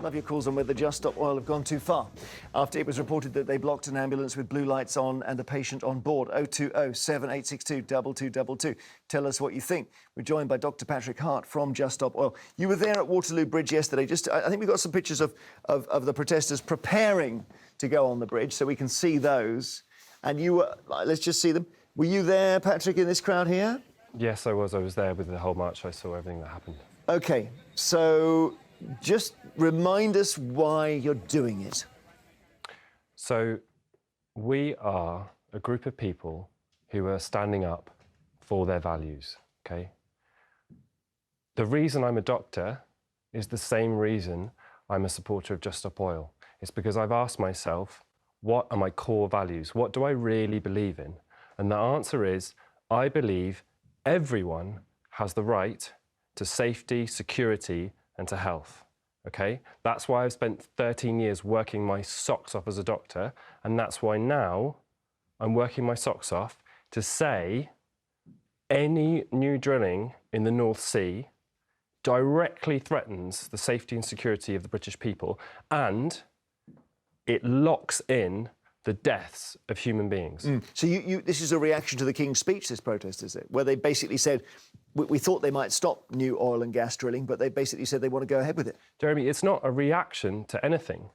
Love your calls on whether Just Stop Oil have gone too far. After it was reported that they blocked an ambulance with blue lights on and a patient on board. 020 7862 2222. Tell us what you think. We're joined by Dr. Patrick Hart from Just Stop Oil. You were there at Waterloo Bridge yesterday. I think we got some pictures of the protesters preparing to go on the bridge, so we can see those. And you were, let's just see them. Were you there, Patrick, in this crowd here? Yes, I was. I was there with the whole march. I saw everything that happened. OK, so just remind us why you're doing it. So we are a group of people who are standing up for their values, OK? The reason I'm a doctor is the same reason I'm a supporter of Just Stop Oil. It's because I've asked myself, what are my core values? What do I really believe in? And the answer is, I believe everyone has the right to safety, security, and to health, OK? That's why I've spent 13 years working my socks off as a doctor, and that's why now I'm working my socks off to say any new drilling in the North Sea directly threatens the safety and security of the British people, and it locks in the deaths of human beings. So this is a reaction to the King's speech, this protest, is it? Where they basically said, we thought they might stop new oil and gas drilling, but they basically said they want to go ahead with it. Jeremy, it's not a reaction to anything.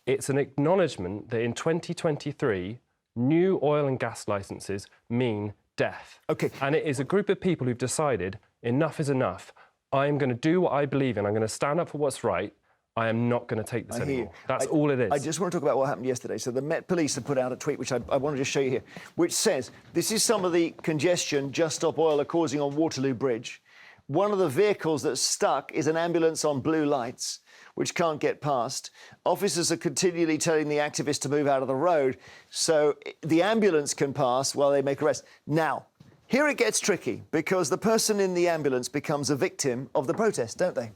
It's an acknowledgement that in 2023, new oil and gas licences mean death. OK. And it is a group of people who've decided enough is enough. I'm going to do what I believe in. I'm going to stand up for what's right. I am not going to take this anymore. That's all it is. I just want to talk about what happened yesterday. So the Met Police have put out a tweet, which I want to just show you here, which says, this is some of the congestion Just Stop Oil are causing on Waterloo Bridge. One of the vehicles that's stuck is an ambulance on blue lights, which can't get past. Officers are continually telling the activists to move out of the road so the ambulance can pass while they make arrests. Now, here it gets tricky, because the person in the ambulance becomes a victim of the protest, don't they?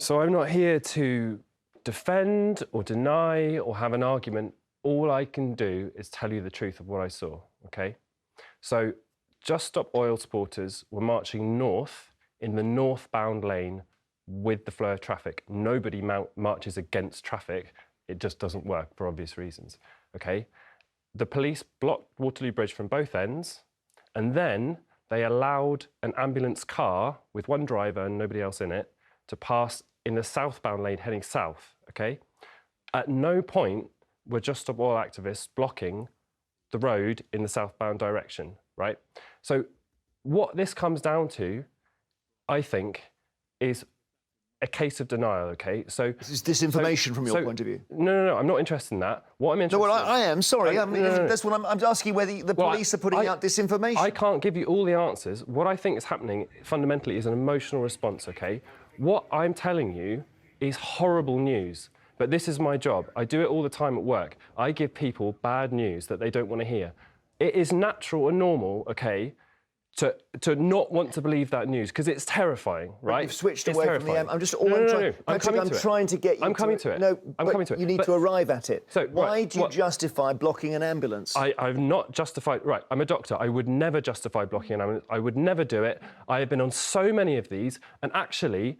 So I'm not here to defend or deny or have an argument. All I can do is tell you the truth of what I saw, OK? So Just Stop Oil supporters were marching north in the northbound lane with the flow of traffic. Nobody marches against traffic. It just doesn't work for obvious reasons, OK? The police blocked Waterloo Bridge from both ends, and then they allowed an ambulance car with one driver and nobody else in it to pass in the southbound lane heading south, OK? At no point were Just Stop Oil activists blocking the road in the southbound direction, right? So what this comes down to, I think, is a case of denial, OK? So this is disinformation from your point of view. No, I'm not interested in that. What I'm interested in... No, well, I am, sorry. That's what I'm asking, whether the police are putting out disinformation. I can't give you all the answers. What I think is happening, fundamentally, is an emotional response, OK? What I'm telling you is horrible news, but this is my job. I do it all the time at work. I give people bad news that they don't want to hear. It is natural and normal, OK, to not want to believe that news, because it's terrifying, right? You've switched away from the... I'm just... I'm trying to get you I'm coming to it. No, I'm coming to it. You need to arrive at it. So, why do you justify blocking an ambulance? I've not justified... Right, I'm a doctor. I would never justify blocking an ambulance. I would never do it. I have been on so many of these, and actually,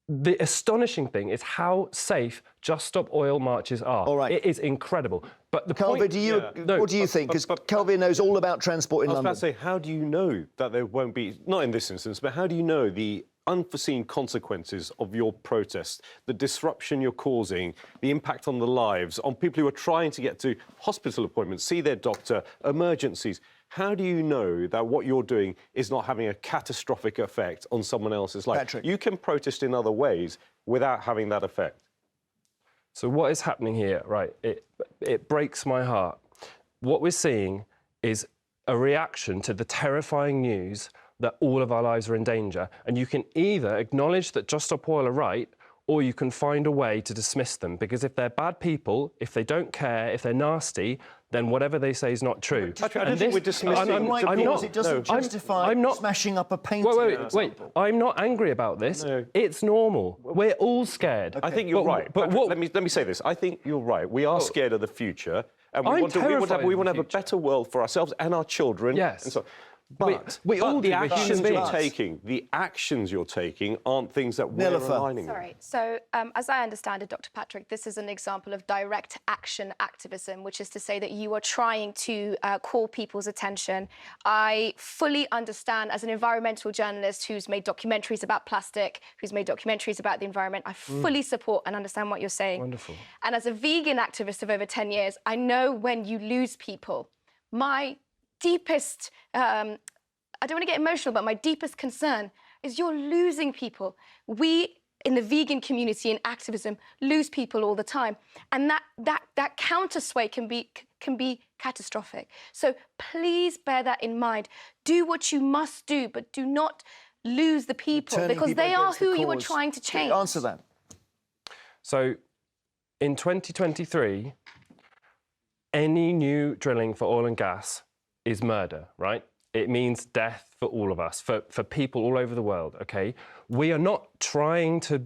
the astonishing thing is how safe Just Stop Oil marches are. All right. It is incredible. But the Kelvin, point... what do you think? Because Kelvin knows all about transport in London. I was about to say, how do you know that there won't be, not in this instance, but how do you know the unforeseen consequences of your protest, the disruption you're causing, the impact on the lives, on people who are trying to get to hospital appointments, see their doctor, emergencies? How do you know that what you're doing is not having a catastrophic effect on someone else's life? Patrick. You can protest in other ways without having that effect. So what is happening here, right, it breaks my heart. What we're seeing is a reaction to the terrifying news that all of our lives are in danger. And you can either acknowledge that Just Stop Oil are right, or you can find a way to dismiss them. Because if they're bad people, if they don't care, if they're nasty, then whatever they say is not true. I don't think we're dismissing... It doesn't justify smashing up a painting. Wait. I'm not angry about this. No. It's normal. We're all scared. Okay. I think you're right. But let me say this. I think you're right. We are scared of the future. And we want to have a better world for ourselves and our children. Yes. And so, we all the do with human actions you're beings. taking, the actions you're taking aren't things that we're Nilofer. aligning with. Sorry. So, as I understand it, Dr. Patrick, this is an example of direct action activism, which is to say that you are trying to call people's attention. I fully understand, as an environmental journalist who's made documentaries about plastic, who's made documentaries about the environment, I fully support and understand what you're saying. Wonderful. And as a vegan activist of over 10 years, I know when you lose people. My deepest, I don't want to get emotional, but my deepest concern is you're losing people. We in the vegan community and activism lose people all the time, and that counter sway can be catastrophic. So please bear that in mind. Do what you must do, but do not lose the people, Turning because people they are against the who you are cause. trying to change. Answer that. So in 2023, any new drilling for oil and gas is murder, right? It means death for all of us, for people all over the world, okay? We are not trying to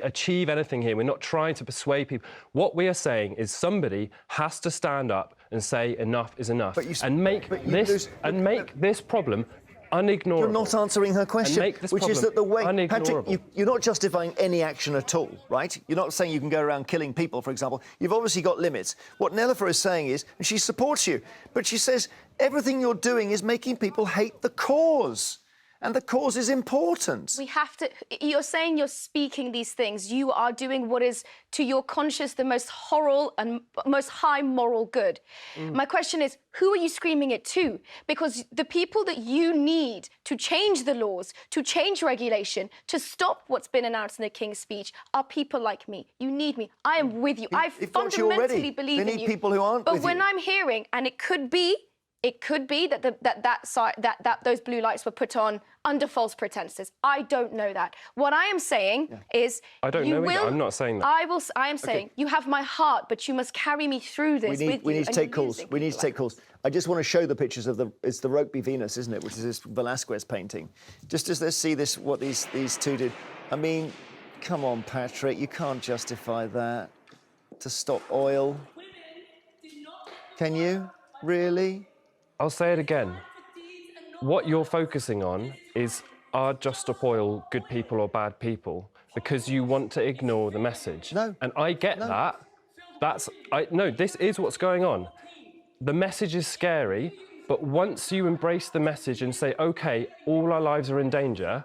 achieve anything here. We're not trying to persuade people. What we are saying is somebody has to stand up and say enough is enough, and make this problem unignorable. You're not answering her question, which is that the way... unignorable. Patrick, you're not justifying any action at all, right? You're not saying you can go around killing people, for example. You've obviously got limits. What Nilofer is saying is, and she supports you, but she says everything you're doing is making people hate the cause. And the cause is important. We have to, you're saying you're speaking these things. You are doing what is, to your conscience, the most horrible and most high moral good. My question is, who are you screaming it to? Because the people that you need to change the laws, to change regulation, to stop what's been announced in the King's speech are people like me. You need me. I am with you. I They've got you already. fundamentally believe in you. They need people who aren't but with when you. I'm hearing, and it could be that those blue lights were put on under false pretenses. I don't know that. What I am saying is, I don't know either. I'm not saying that. I am saying you have my heart, but you must carry me through this. We need to take calls. We need to take calls. I just want to show the pictures of it's the Rokeby Venus, isn't it? Which is this Velasquez painting. Just as let's see this, what these two did. I mean, come on, Patrick, you can't justify that to stop oil. Can you really? I'll say it again. What you're focusing on is, are Just Stop Oil good people or bad people? Because you want to ignore the message. No. And I get that. No, this is what's going on. The message is scary, but once you embrace the message and say, OK, all our lives are in danger,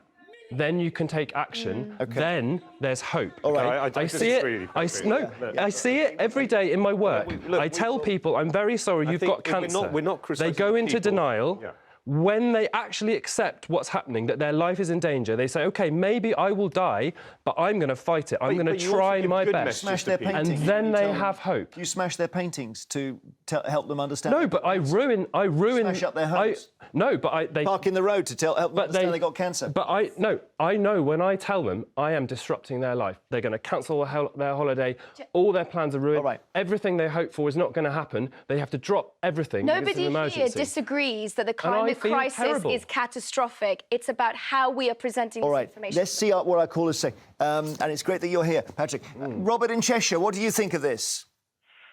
then you can take action. Then there's hope. All right. I see it. I see it every day in my work. I tell people, I'm very sorry, you've got cancer. We're not they go into denial. Yeah. When they actually accept what's happening, that their life is in danger, they say, OK, maybe I will die, but I'm going to fight it. I'm going to try my best. Smash their paintings. And then they have hope. You smash their paintings to help them understand. No, but I ruin. Smash up their homes. They Park in the road to help them understand they got cancer. But I know when I tell them I am disrupting their life, they're going to cancel their holiday, all their plans are ruined, All right. everything they hope for is not going to happen, they have to drop everything. Nobody here emergency. disagrees that the climate crisis is catastrophic. It's about how we are presenting this information. Let's see what our callers say. And it's great that you're here, Patrick. Robert in Cheshire, what do you think of this?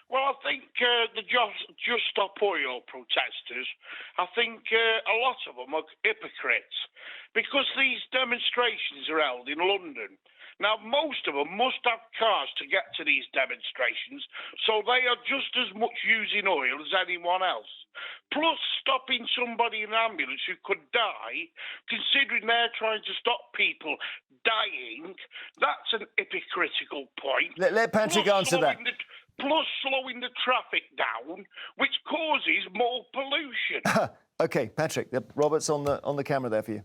Well, I think the Just Stop Oil protesters, I think a lot of them are hypocrites, because these demonstrations are held in London. Now, most of them must have cars to get to these demonstrations, so they are just as much using oil as anyone else. Plus, stopping somebody in an ambulance who could die, considering they're trying to stop people dying, that's an hypocritical point. Let Patrick answer that. Plus slowing the traffic down, which causes more pollution. OK, Patrick, Robert's on the camera there for you.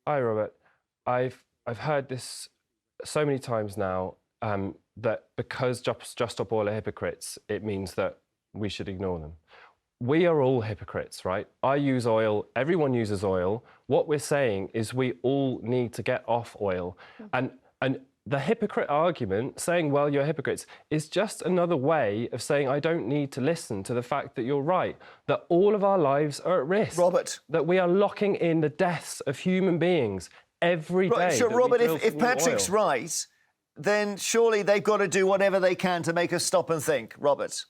Hi, Robert. I've heard this so many times now, that because Just Stop Oil are hypocrites, it means that we should ignore them. We are all hypocrites, right? I use oil, everyone uses oil. What we're saying is we all need to get off oil. And the hypocrite argument, saying, well, you're hypocrites, is just another way of saying I don't need to listen to the fact that you're right, that all of our lives are at risk. Robert. That we are locking in the deaths of human beings every day. Sure, Robert, if Patrick's right, then surely they've got to do whatever they can to make us stop and think, Robert.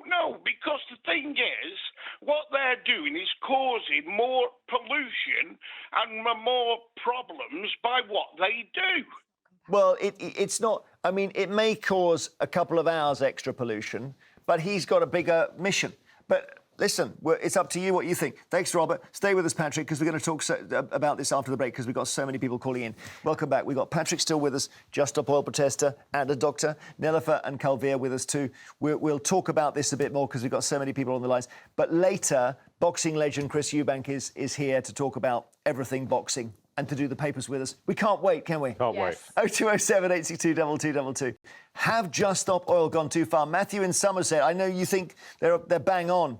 No, because the thing is, what they're doing is causing more pollution and more problems by what they do. Well, it's not. I mean, it may cause a couple of hours extra pollution, but he's got a bigger mission. But listen, it's up to you what you think. Thanks, Robert. Stay with us, Patrick, because we're going to talk about this after the break, because we've got so many people calling in. Welcome back. We've got Patrick still with us, Just Stop Oil protester and a doctor. Nilofer and Kalvir with us too. We'll talk about this a bit more because we've got so many people on the lines. But later, boxing legend Chris Eubank is here to talk about everything boxing and to do the papers with us. We can't wait, can we? Can't wait. 0207 862 2222. Have Just Stop Oil gone too far? Matthew in Somerset, I know you think they're bang on.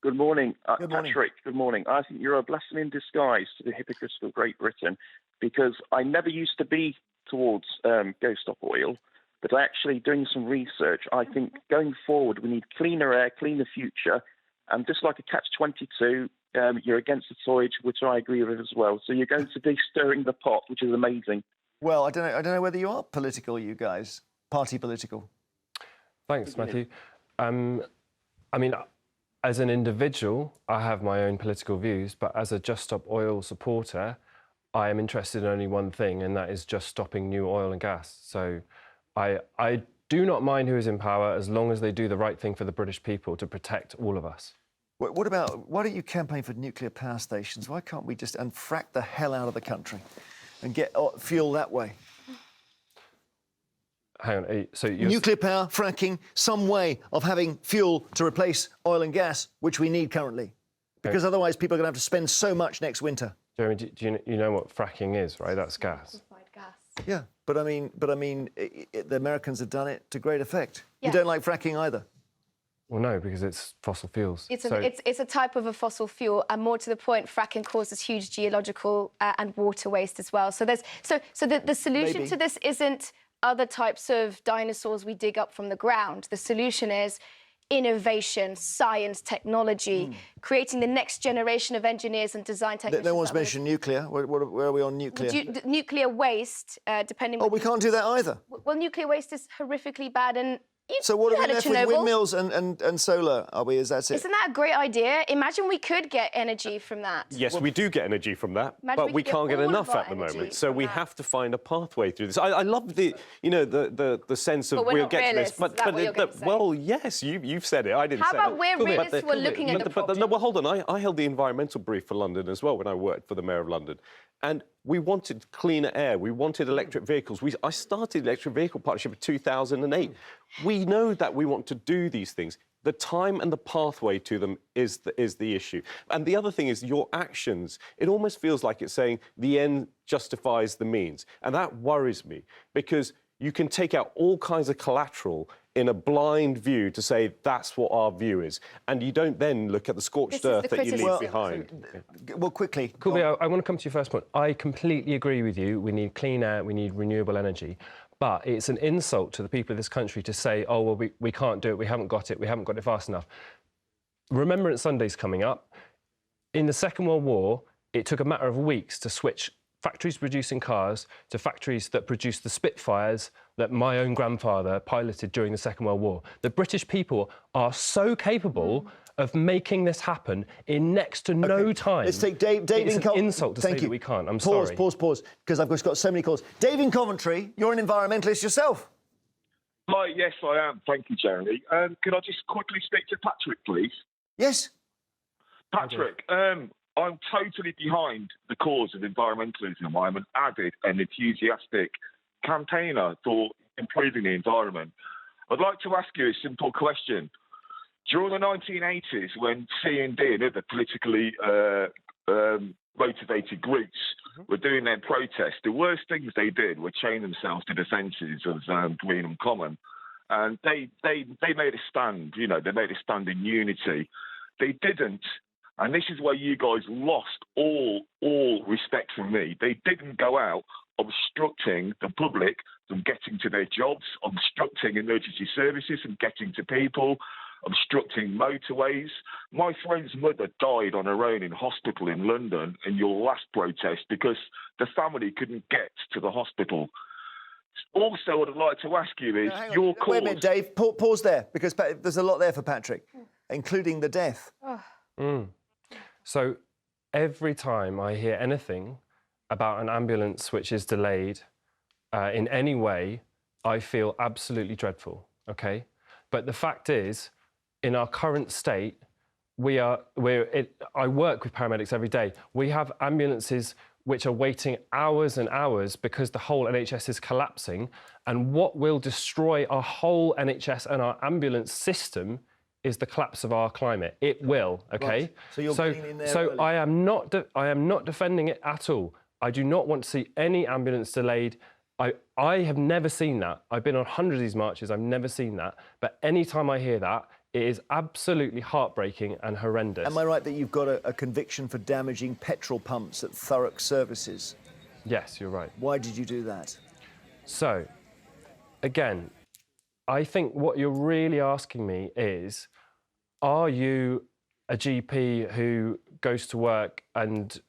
Good morning, Good morning. Patrick. Good morning. I think you're a blessing in disguise to the hypocrites of Great Britain, because I never used to be towards Go Stop Oil, but actually doing some research, I think going forward we need cleaner air, cleaner future, and just like a catch-22, you're against the toys, which I agree with as well. So you're going to be stirring the pot, which is amazing. Well, I don't know whether you are political, you guys, party political. Thanks, Matthew. I mean, as an individual, I have my own political views, but as a Just Stop Oil supporter, I am interested in only one thing, and that is just stopping new oil and gas. So I do not mind who is in power as long as they do the right thing for the British people to protect all of us. What about, why don't you campaign for nuclear power stations? Why can't we just frack the hell out of the country and get fuel that way? Hang on, so you're... Nuclear power, fracking, some way of having fuel to replace oil and gas, which we need currently. Because otherwise people are going to have to spend so much next winter. Jeremy, do you know what fracking is, right? That's gas. Gas. Yeah, but I mean, the Americans have done it to great effect. Yeah. You don't like fracking either? Well, no, because it's fossil fuels. It's a type of a fossil fuel, and more to the point, fracking causes huge geological and water waste as well. So the solution Maybe. to this isn't other types of dinosaurs we dig up from the ground. The solution is innovation, science, technology, creating the next generation of engineers and design technicians. No one's mentioned nuclear. Where are we on nuclear? Nuclear waste, depending. Oh, we can't do that either. Well, nuclear waste is horrifically bad, and So what are we had a left with? Chernobyl. Windmills and solar, are we? Is that it? Isn't that a great idea? Imagine we could get energy from that. Yes, we do get energy from that, Imagine but we we could get can't get all of enough our at the energy moment. So from we that. have to find a pathway through this. I love the sense of But we're we'll not get to this. realists, is that what you're gonna say? Well, yes, you've said it. I didn't How say about it. we're But realists, the- we're looking at the problem? No, well, hold on. I held the environmental brief for London as well when I worked for the Mayor of London. And we wanted cleaner air. We wanted electric vehicles. I started the Electric Vehicle Partnership in 2008. We know that we want to do these things. The time and the pathway to them is the issue. And the other thing is your actions. It almost feels like it's saying the end justifies the means. And that worries me, because you can take out all kinds of collateral in a blind view to say that's what our view is. And you don't then look at the scorched earth that you leave behind. Well, quickly. Colby, I want to come to your first point. I completely agree with you. We need clean air, we need renewable energy. But it's an insult to the people of this country to say, oh, well, we can't do it, we haven't got it fast enough. Remembrance Sunday's coming up. In the Second World War, it took a matter of weeks to switch factories producing cars to factories that produced the Spitfires that my own grandfather piloted during the Second World War. The British people are so capable of making this happen in next to no time. Let's take Dave it's in an Coventry. insult to say that we can't. I'm sorry. Pause, because I've just got so many calls. Dave in Coventry, you're an environmentalist yourself. Hi, yes, I am. Thank you, Jeremy. Could I just quickly speak to Patrick, please? Yes. Patrick, I'm totally behind the cause of environmentalism. I'm an avid and enthusiastic campaigner for improving the environment. I'd like to ask you a simple question. During the 1980s, when C&D and other politically motivated groups were doing their protests, the worst things they did were chain themselves to the fences of Greenham Common. And they made a stand, they made a stand in unity. They didn't, and this is where you guys lost all respect from me. They didn't go out obstructing the public from getting to their jobs, obstructing emergency services from getting to people, obstructing motorways. My friend's mother died on her own in hospital in London in your last protest because the family couldn't get to the hospital. also what I'd like to ask you is, Hang on. your cause... Wait a minute, Dave. Pause there, because there's a lot there for Patrick, including the death. So every time I hear anything about an ambulance which is delayed in any way, I feel absolutely dreadful, okay? But the fact is, in our current state, I work with paramedics every day. We have ambulances which are waiting hours and hours because the whole NHS is collapsing. And what will destroy our whole NHS and our ambulance system is the collapse of our climate. It will, okay? Right. So you're getting in there early. I am not defending it at all. I do not want to see any ambulance delayed. I have never seen that. I've been on hundreds of these marches, I've never seen that. But any time I hear that, it is absolutely heartbreaking and horrendous. Am I right that you've got a conviction for damaging petrol pumps at Thurrock Services? Yes, you're right. Why did you do that? So, again, I think what you're really asking me is, are you a GP who goes to work and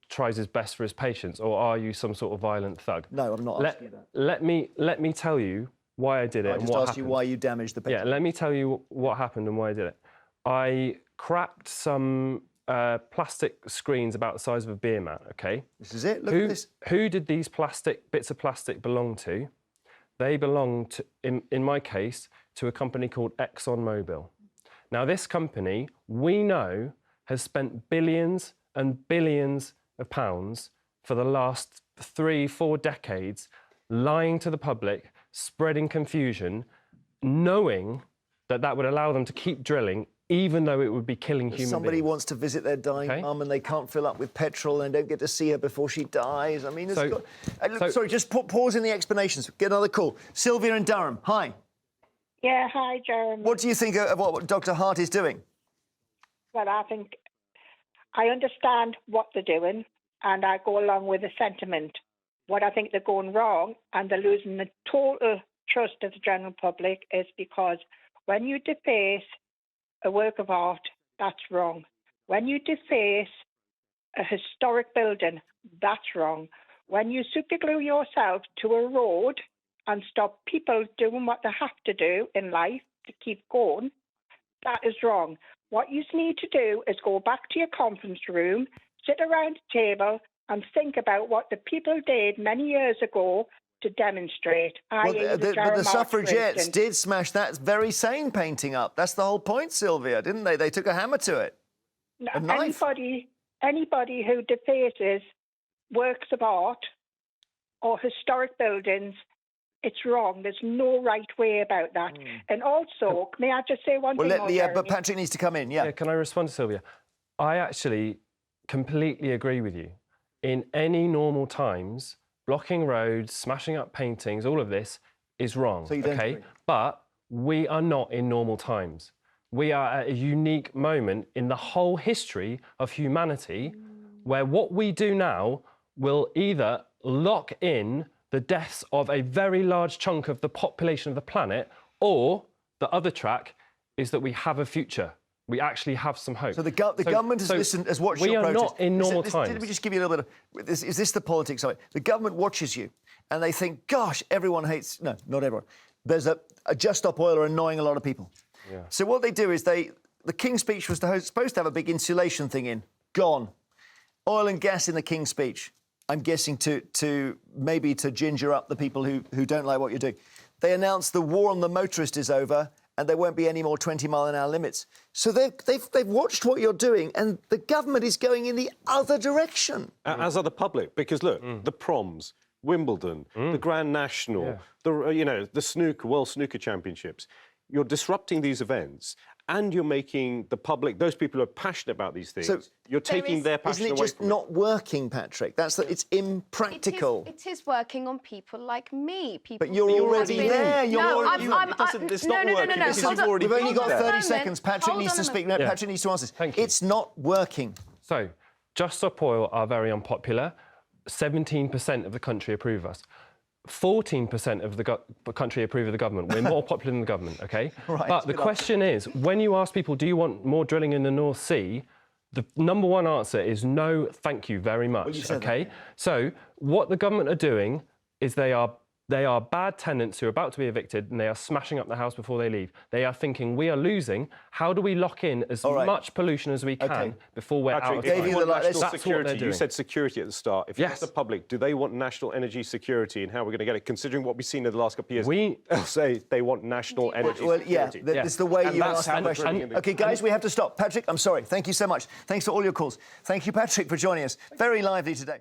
tries his best for his patients, or are you some sort of violent thug? No, I'm not asking you that. Let me tell you why I did it I and just what asked happened. you why you damaged the petrol. Yeah, let me tell you what happened and why I did it. I cracked some plastic screens about the size of a beer mat, okay? This is it? Look at this. Who did these bits of plastic belong to? They belong to, in my case, to a company called ExxonMobil. Now, this company, we know, has spent billions and billions of pounds for the last 3-4 decades lying to the public, spreading confusion, knowing that that would allow them to keep drilling, even though it would be killing human beings. Somebody wants to visit their dying mum and they can't fill up with petrol and don't get to see her before she dies. I mean, sorry, just pause in the explanations. Get another call. Sylvia in Durham, hi. Yeah, hi, Jeremy. What do you think of what Dr. Hart is doing? Well, I think I understand what they're doing and I go along with the sentiment. What I think they're going wrong and they're losing the total trust of the general public is because when you deface a work of art, that's wrong. When you deface a historic building, that's wrong. When you superglue yourself to a road and stop people doing what they have to do in life to keep going, that is wrong. What you need to do is go back to your conference room, sit around a table and think about what the people did many years ago to demonstrate. But the suffragettes did smash that very sane painting up. That's the whole point, Sylvia, didn't they? They took a hammer to it. No, a knife. Anybody who defaces works of art or historic buildings, it's wrong. There's no right way about that. And also, may I just say one thing more, yeah, but Patrick needs to come in, yeah. Can I respond to Sylvia? I actually completely agree with you. In any normal times, blocking roads, smashing up paintings, all of this is wrong, so you don't agree. But we are not in normal times. We are at a unique moment in the whole history of humanity where what we do now will either lock in the deaths of a very large chunk of the population of the planet, or the other track is that we have a future. We actually have some hope. So the government has watched your protest. We are not in normal times. Let me just give you a little bit of... Is this the politics of it? The government watches you and they think, gosh, everyone hates... No, not everyone. There's a Just Stop Oil are annoying a lot of people. Yeah. So what they do is the King's Speech was supposed to have a big insulation thing in. Gone. Oil and gas in the King's Speech. I'm guessing to maybe to ginger up the people who don't like what you're doing. They announced the war on the motorist is over and there won't be any more 20-mile-an-hour limits. So they've watched what you're doing, and the government is going in the other direction. As are the public, because look, the proms, Wimbledon, the Grand National, the World Snooker Championships. You're disrupting these events, and you're making the public, those people who are passionate about these things, you're taking their passion away. Isn't it just not working, Patrick? It's impractical. It is working on people like me. People. But you're already there. It's not working because you've already We've only got 30 moment. seconds. Patrick needs to speak. No, Patrick needs to answer this. Thank you. It's not working. So, Just Stop Oil are very unpopular. 17% of the country approve us. 14% of the country approve of the government. We're more popular than the government, OK? Right, but the question is, when you ask people, do you want more drilling in the North Sea? The number one answer is no, thank you very much, OK? So what the government are doing is they are They are bad tenants who are about to be evicted and they are smashing up the house before they leave. They are thinking, we are losing. How do we lock in as much pollution as we can before we're out of Patrick, time? if you want national That's what security, they're you doing. said security at the start. If you ask the public, do they want national energy security and how we're going to get it, considering what we've seen in the last couple of years? They'll say they want national energy security. It's the way And you that's ask the question. OK, guys, we have to stop. Patrick, I'm sorry. Thank you so much. Thanks for all your calls. Thank you, Patrick, for joining us. Very lively today.